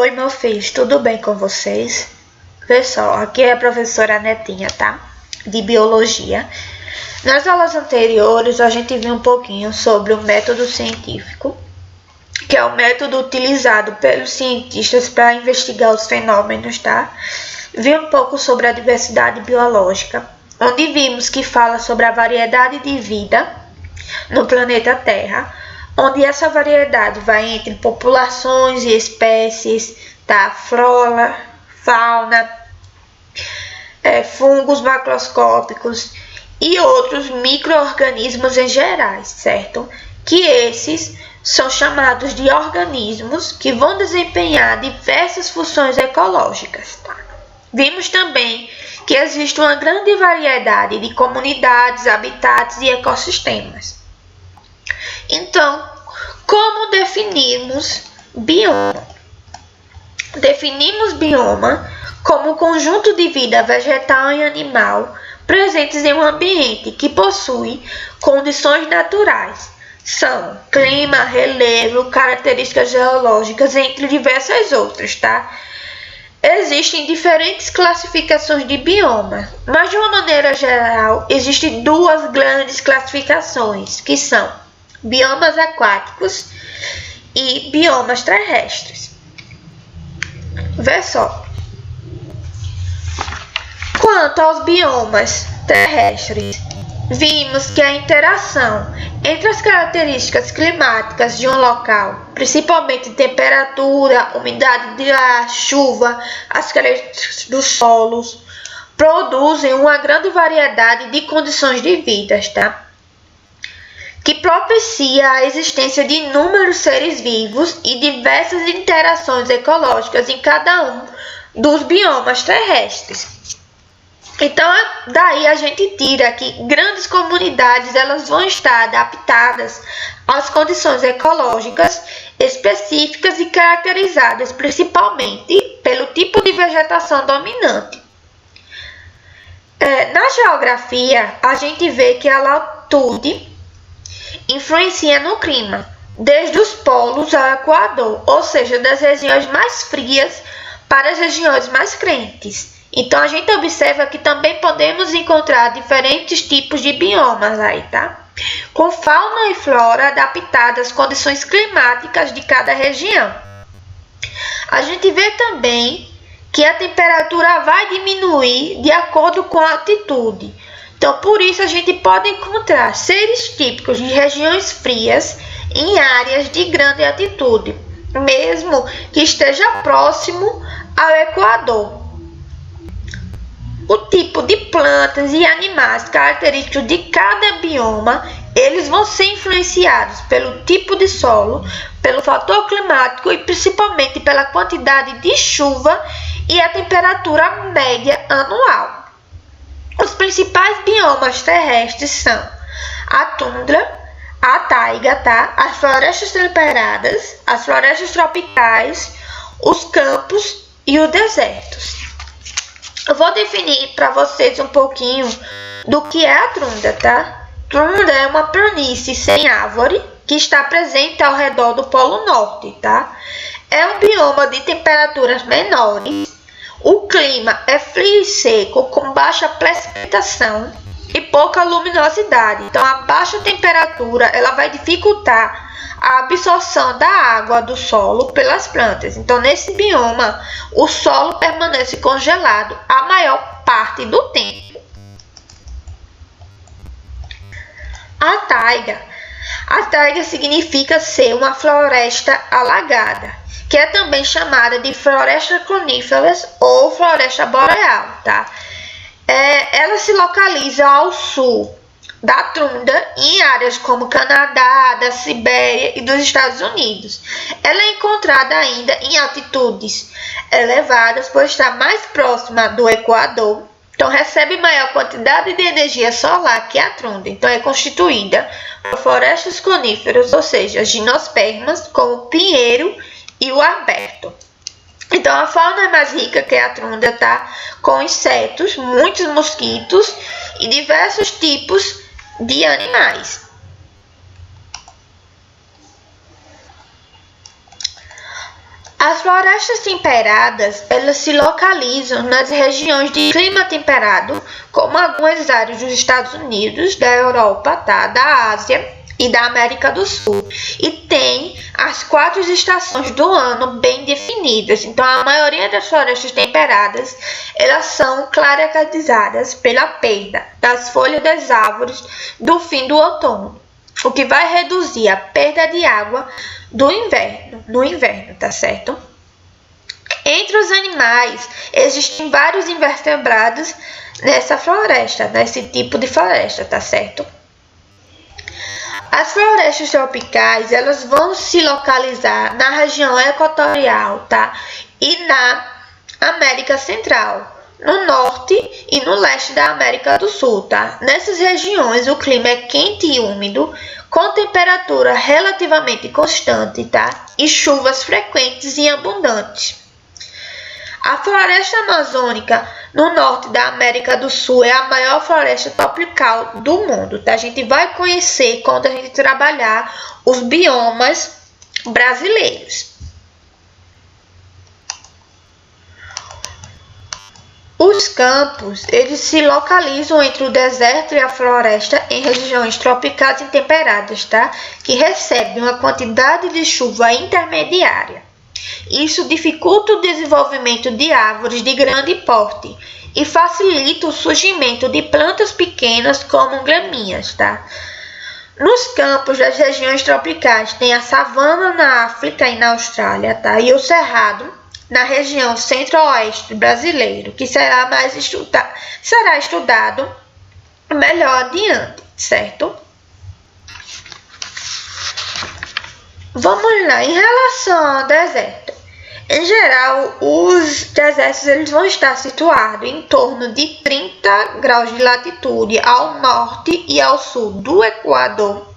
Oi, meu filho, tudo bem com vocês? Pessoal, aqui é a professora Netinha, tá? De Biologia. Nas aulas anteriores, a gente viu um pouquinho sobre o método científico, que é o método utilizado pelos cientistas para investigar os fenômenos, tá? Vi um pouco sobre a diversidade biológica, onde vimos que fala sobre a variedade de vida no planeta Terra, onde essa variedade vai entre populações e espécies, tá? Flora, fauna, fungos macroscópicos e outros micro-organismos em geral, certo? Que esses são chamados de organismos que vão desempenhar diversas funções ecológicas, tá? Vimos também que existe uma grande variedade de comunidades, habitats e ecossistemas. Então, como definimos bioma? Definimos bioma como um conjunto de vida vegetal e animal presentes em um ambiente que possui condições naturais. São clima, relevo, características geológicas, entre diversas outras, tá? Existem diferentes classificações de biomas, mas de uma maneira geral, existem duas grandes classificações, que são biomas aquáticos e biomas terrestres. Vê só. Quanto aos biomas terrestres, vimos que a interação entre as características climáticas de um local, principalmente temperatura, umidade de ar, chuva, as características dos solos, produzem uma grande variedade de condições de vida, tá? Que propicia a existência de inúmeros seres vivos e diversas interações ecológicas em cada um dos biomas terrestres. Então, daí a gente tira que grandes comunidades elas vão estar adaptadas às condições ecológicas específicas e caracterizadas principalmente pelo tipo de vegetação dominante. Na geografia, a gente vê que a latitude influencia no clima, desde os polos ao Equador, ou seja, das regiões mais frias para as regiões mais quentes. Então, a gente observa que também podemos encontrar diferentes tipos de biomas aí, tá? Com fauna e flora adaptadas às condições climáticas de cada região. A gente vê também que a temperatura vai diminuir de acordo com a altitude. Então, por isso, a gente pode encontrar seres típicos de regiões frias em áreas de grande altitude, mesmo que esteja próximo ao Equador. O tipo de plantas e animais característicos de cada bioma, eles vão ser influenciados pelo tipo de solo, pelo fator climático e principalmente pela quantidade de chuva e a temperatura média anual. Os principais biomas terrestres são a tundra, a taiga, tá? As florestas temperadas, as florestas tropicais, os campos e os desertos. Eu vou definir para vocês um pouquinho do que é a tundra, tá? Tundra é uma planície sem árvore que está presente ao redor do Polo Norte, tá? É um bioma de temperaturas menores. O clima é frio e seco, com baixa precipitação e pouca luminosidade. Então, a baixa temperatura ela vai dificultar a absorção da água do solo pelas plantas. Então, nesse bioma, o solo permanece congelado a maior parte do tempo. A taiga significa ser uma floresta alagada, que é também chamada de floresta coníferas ou floresta boreal, tá? Ela se localiza ao sul da tundra em áreas como Canadá, da Sibéria e dos Estados Unidos. Ela é encontrada ainda em altitudes elevadas por estar mais próxima do Equador. Então, recebe maior quantidade de energia solar que a tundra. Então, é constituída por florestas coníferas, ou seja, gimnospermas, como o pinheiro e o arbusto. Então, a fauna é mais rica que a tundra, tá? Com insetos, muitos mosquitos e diversos tipos de animais. As florestas temperadas, elas se localizam nas regiões de clima temperado, como algumas áreas dos Estados Unidos, da Europa, tá? Da Ásia e da América do Sul. E tem as 4 estações do ano bem definidas. Então, a maioria das florestas temperadas, elas são caracterizadas pela perda das folhas das árvores do fim do outono, o que vai reduzir a perda de água no inverno, tá certo? Entre os animais, existem vários invertebrados nessa floresta, nesse tipo de floresta, tá certo? As florestas tropicais, elas vão se localizar na região equatorial, tá? E na América Central, no norte e no leste da América do Sul, tá? Nessas regiões, o clima é quente e úmido, com temperatura relativamente constante, tá? E chuvas frequentes e abundantes. A floresta amazônica no norte da América do Sul é a maior floresta tropical do mundo, tá? A gente vai conhecer quando a gente trabalhar os biomas brasileiros. Os campos, eles se localizam entre o deserto e a floresta em regiões tropicais e temperadas, tá? Que recebem uma quantidade de chuva intermediária. Isso dificulta o desenvolvimento de árvores de grande porte e facilita o surgimento de plantas pequenas como gramíneas, tá? Nos campos das regiões tropicais tem a savana na África e na Austrália, tá? E o cerrado na região centro-oeste brasileiro, que será estudado melhor adiante, certo? Vamos lá, em relação ao deserto. Em geral, os desertos eles vão estar situados em torno de 30 graus de latitude ao norte e ao sul do Equador,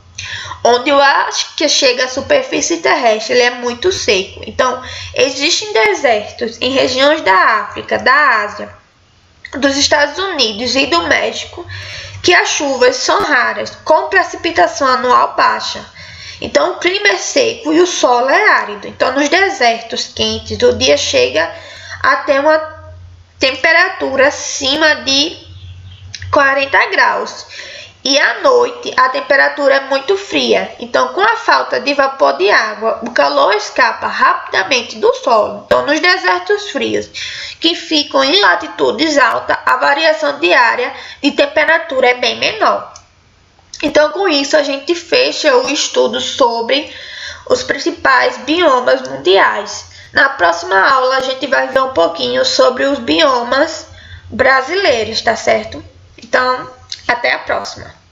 onde o ar que chega à superfície terrestre ele é muito seco. Então, existem desertos em regiões da África, da Ásia, dos Estados Unidos e do México, que as chuvas são raras, com precipitação anual baixa. Então, o clima é seco e o solo é árido. Então, nos desertos quentes, o dia chega a ter uma temperatura acima de 40 graus. E à noite, a temperatura é muito fria. Então, com a falta de vapor de água, o calor escapa rapidamente do solo. Então, nos desertos frios, que ficam em latitudes altas, a variação diária de temperatura é bem menor. Então, com isso, a gente fecha o estudo sobre os principais biomas mundiais. Na próxima aula, a gente vai ver um pouquinho sobre os biomas brasileiros, tá certo? Então, até a próxima!